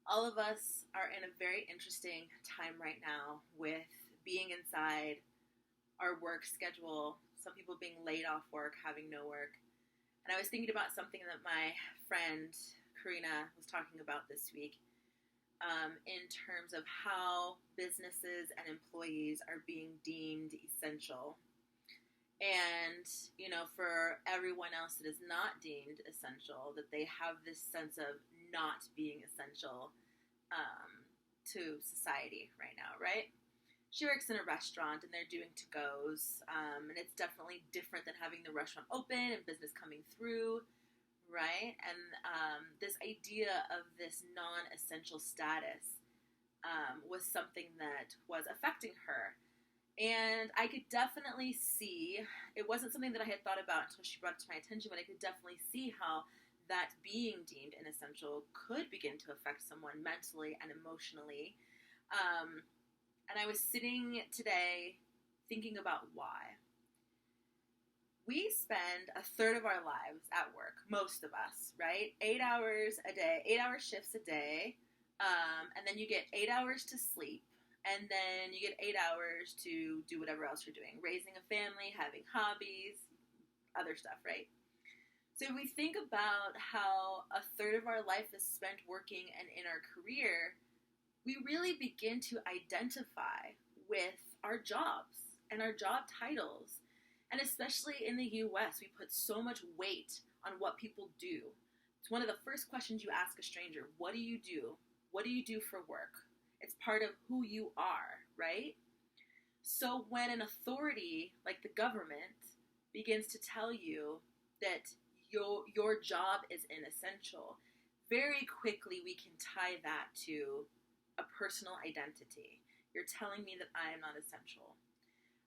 All of us are in a very interesting time right now with being inside our work schedule, some people being laid off work, having no work. And I was thinking about something that my friend Karina was talking about this week in terms of how businesses and employees are being deemed essential. And, for everyone else that is not deemed essential, that they have this sense of not being essential to society right now, right? She works in a restaurant and they're doing to-goes, and it's definitely different than having the restaurant open and business coming through, right? And this idea of this non-essential status was something that was affecting her. And I could definitely see, it wasn't something that I had thought about until she brought it to my attention, but I could definitely see how that being deemed inessential could begin to affect someone mentally and emotionally. And I was sitting today thinking about why. We spend a third of our lives at work, most of us, right? 8 hours a day, 8-hour shifts a day, and then you get 8 hours to sleep. And then you get 8 hours to do whatever else you're doing. Raising a family, having hobbies, other stuff, right? So if we think about how a third of our life is spent working and in our career, we really begin to identify with our jobs and our job titles. And especially in the US, we put so much weight on what people do. It's one of the first questions you ask a stranger. What do you do? What do you do for work? It's part of who you are, right? So when an authority like the government begins to tell you that your job is inessential, very quickly we can tie that to a personal identity. You're telling me that I am not essential.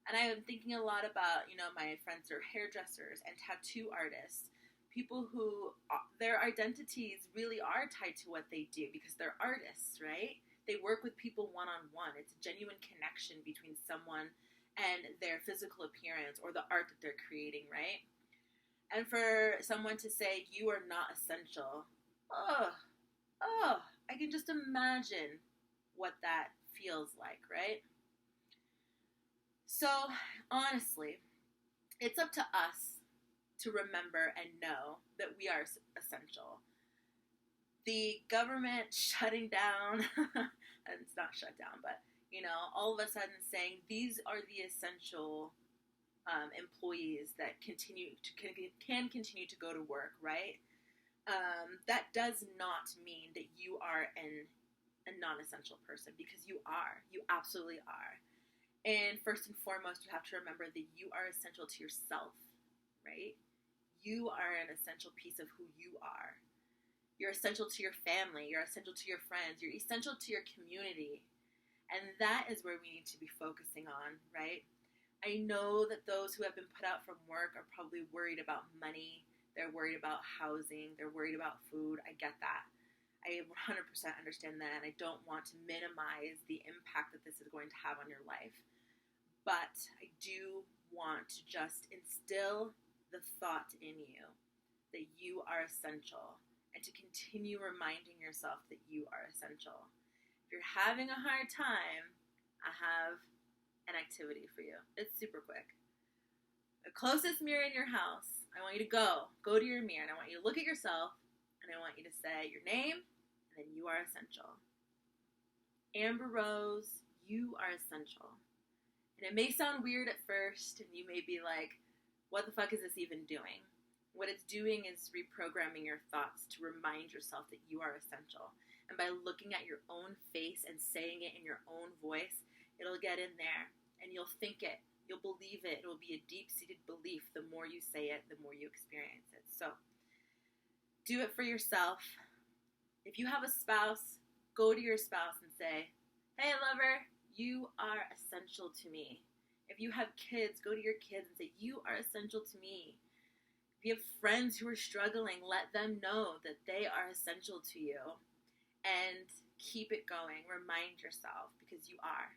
And I am thinking a lot about, my friends are hairdressers and tattoo artists, people who their identities really are tied to what they do because they're artists, right? They work with people one-on-one. It's a genuine connection between someone and their physical appearance or the art that they're creating, right? And for someone to say, you are not essential, I can just imagine what that feels like, right? So, honestly, it's up to us to remember and know that we are essential. The government shutting down, and it's not shut down, but, all of a sudden saying these are the essential employees that can continue to go to work, right? That does not mean that you are a non-essential person, because you are. You absolutely are. And first and foremost, you have to remember that you are essential to yourself, right? You are an essential piece of who you are. You're essential to your family. You're essential to your friends. You're essential to your community. And that is where we need to be focusing on, right? I know that those who have been put out from work are probably worried about money. They're worried about housing. They're worried about food. I get that. I 100% understand that, and I don't want to minimize the impact that this is going to have on your life. But I do want to just instill the thought in you that you are essential, and to continue reminding yourself that you are essential. If you're having a hard time, I have an activity for you. It's super quick. The closest mirror in your house, I want you to go to your mirror, and I want you to look at yourself, and I want you to say your name, and then you are essential. Amber Rose, you are essential. And it may sound weird at first, and you may be like, what the fuck is this even doing? What it's doing is reprogramming your thoughts to remind yourself that you are essential. And by looking at your own face and saying it in your own voice, it'll get in there, and you'll think it. You'll believe it. It will be a deep-seated belief. The more you say it, the more you experience it. So, do it for yourself. If you have a spouse, go to your spouse and say, hey, lover, you are essential to me. If you have kids, go to your kids and say, you are essential to me. If you have friends who are struggling, let them know that they are essential to you. And keep it going. Remind yourself, because you are.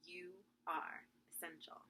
You are essential.